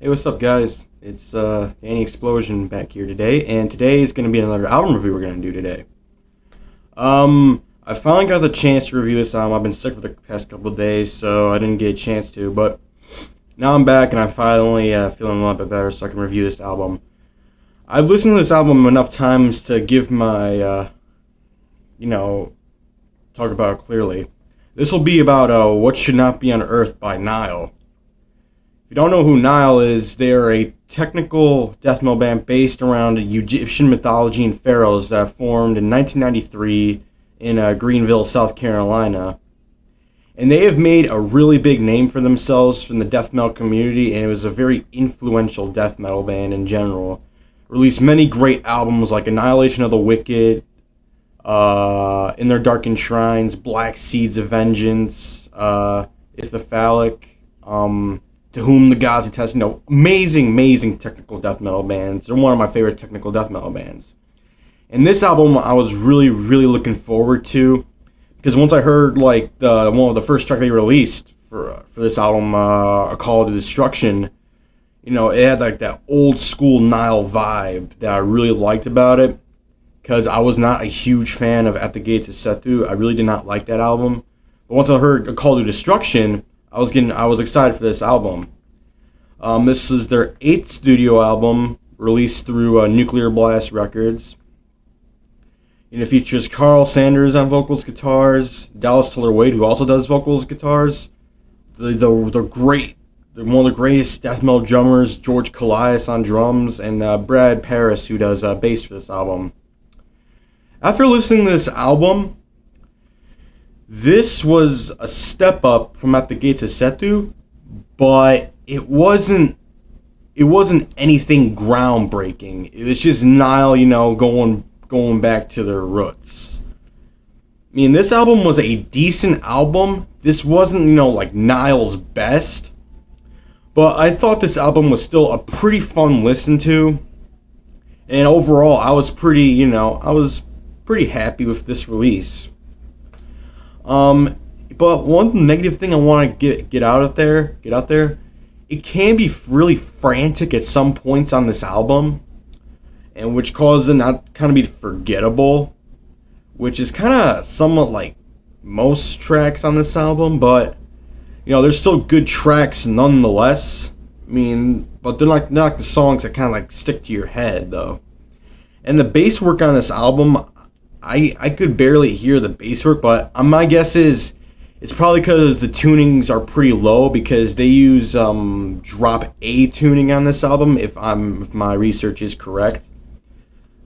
Hey, what's up, guys? It's Danny Explosion back here today, and today is going to be another album review we're going to do today. I finally got the chance to review this album. I've been sick for the past couple of days, so I didn't get a chance to, but now I'm back, and I'm finally feeling a little bit better, so I can review this album. I've listened to this album enough times to give my, talk about it clearly. This will be about What Should Not Be on Earth by Nile. If you don't know who Nile is, they're a technical death metal band based around Egyptian mythology and pharaohs that formed in 1993 in Greenville, South Carolina. And they have made a really big name for themselves from the death metal community, and it was a very influential death metal band in general. Released many great albums like Annihilation of the Wicked, In Their Darkened Shrines, Black Seeds of Vengeance, Ithyphallic, To Whom the Gods Attest. Amazing technical death metal bands. They're one of my favorite technical death metal bands. And this album I was really looking forward to, because once I heard one of the first track they released for this album, A Call to Destruction, it had like that old school Nile vibe that I really liked about it, because I was not a huge fan of At the Gates of Setu. I really did not like that album. But once I heard A Call to Destruction, I was excited for this album. This is their 8th studio album, released through Nuclear Blast Records. And it features Carl Sanders on vocals, guitars, Dallas Tiller Wade, who also does vocals, guitars. They're great. They're one of the greatest death metal drummers, George Calais on drums, and Brad Paris, who does bass for this album. After listening to this album, this was a step up from At the Gates of Setu, but it wasn't anything groundbreaking. It was just Nile, going back to their roots. I mean, this album was a decent album. This wasn't, like Nile's best, but I thought this album was still a pretty fun listen to. And overall, I was pretty happy with this release. But one negative thing I want to get out there, it can be really frantic at some points on this album, and which causes it not kind of be forgettable, which is kind of somewhat like most tracks on this album, but there's still good tracks nonetheless. I mean, but they're not like the songs that kind of like stick to your head though. And the bass work on this album, I could barely hear the bass work, but my guess is it's probably because the tunings are pretty low, because they use drop A tuning on this album, if my research is correct.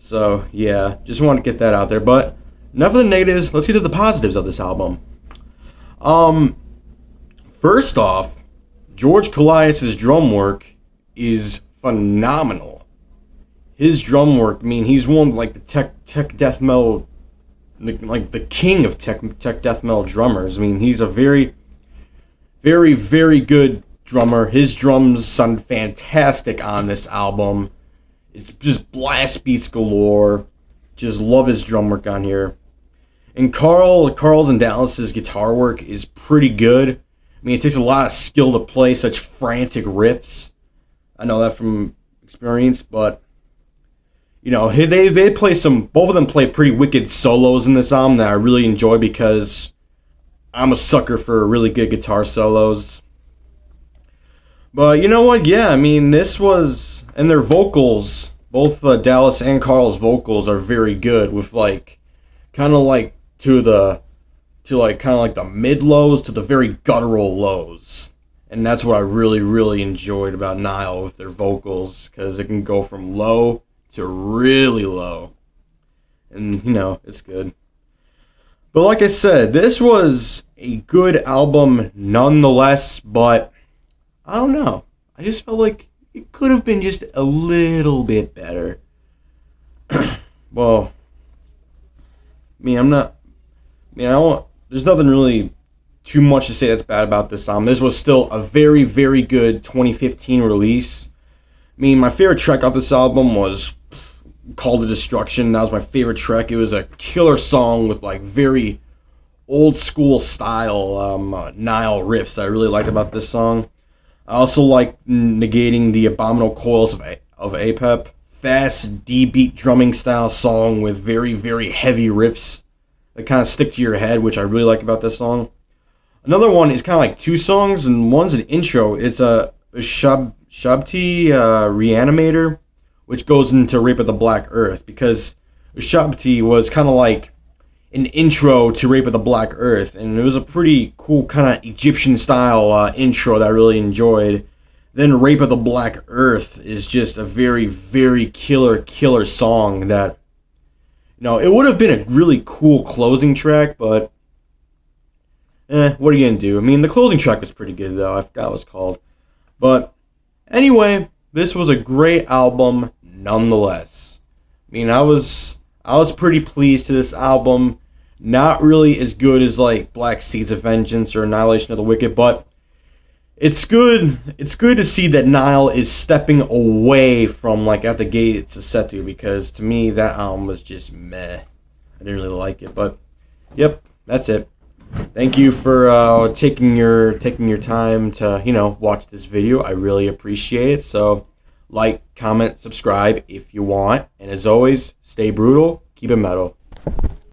So yeah, just want to get that out there. But enough of the negatives. Let's get to the positives of this album. First off, George Calais' drum work is phenomenal. His drum work, he's one of like the tech death metal, like the king of tech death metal drummers. He's a very good drummer. His drums sound fantastic on this album. It's just blast beats galore. Just love his drum work on here. And Carl's and Dallas's guitar work is pretty good. It takes a lot of skill to play such frantic riffs. I know that from experience, but they play both of them play pretty wicked solos in this album that I really enjoy, because I'm a sucker for really good guitar solos. But you know what? Yeah, this was, and their vocals, both Dallas and Carl's vocals are very good, with kind of like the mid lows to the very guttural lows. And that's what I really enjoyed about Nile with their vocals, because it can go from low to really low, and it's good. But like I said, this was a good album nonetheless, but I don't know, I just felt like it could have been just a little bit better. Well, there's nothing really too much to say that's bad about this album. This was still a very good 2015 release. My favorite track off this album was Call to Destruction. That was my favorite track. It was a killer song with very old school style Nile riffs that I really liked about this song. I also like negating the abominable coils of Apep. Fast, D-beat drumming style song with very, very heavy riffs that kind of stick to your head, which I really like about this song. Another one is kind of like two songs, and one's an intro. It's a Shabti Reanimator, which goes into Rape of the Black Earth, because Shabti was kind of like an intro to Rape of the Black Earth, and it was a pretty cool kind of Egyptian style intro that I really enjoyed. Then Rape of the Black Earth is just a very, very killer song that, it would have been a really cool closing track, but what are you going to do? I mean, the closing track was pretty good, though. I forgot what it was called. But anyway, this was a great album nonetheless. I mean, I was pretty pleased to this album. Not really as good as like Black Seeds of Vengeance or Annihilation of the Wicked, but it's good. It's good to see that Nile is stepping away from like At the Gate to Setu, because to me that album was just meh. I didn't really like it, but yep, that's it. Thank you for taking your time to watch this video. I really appreciate it. So like, comment, subscribe if you want, and as always, stay brutal, keep it metal.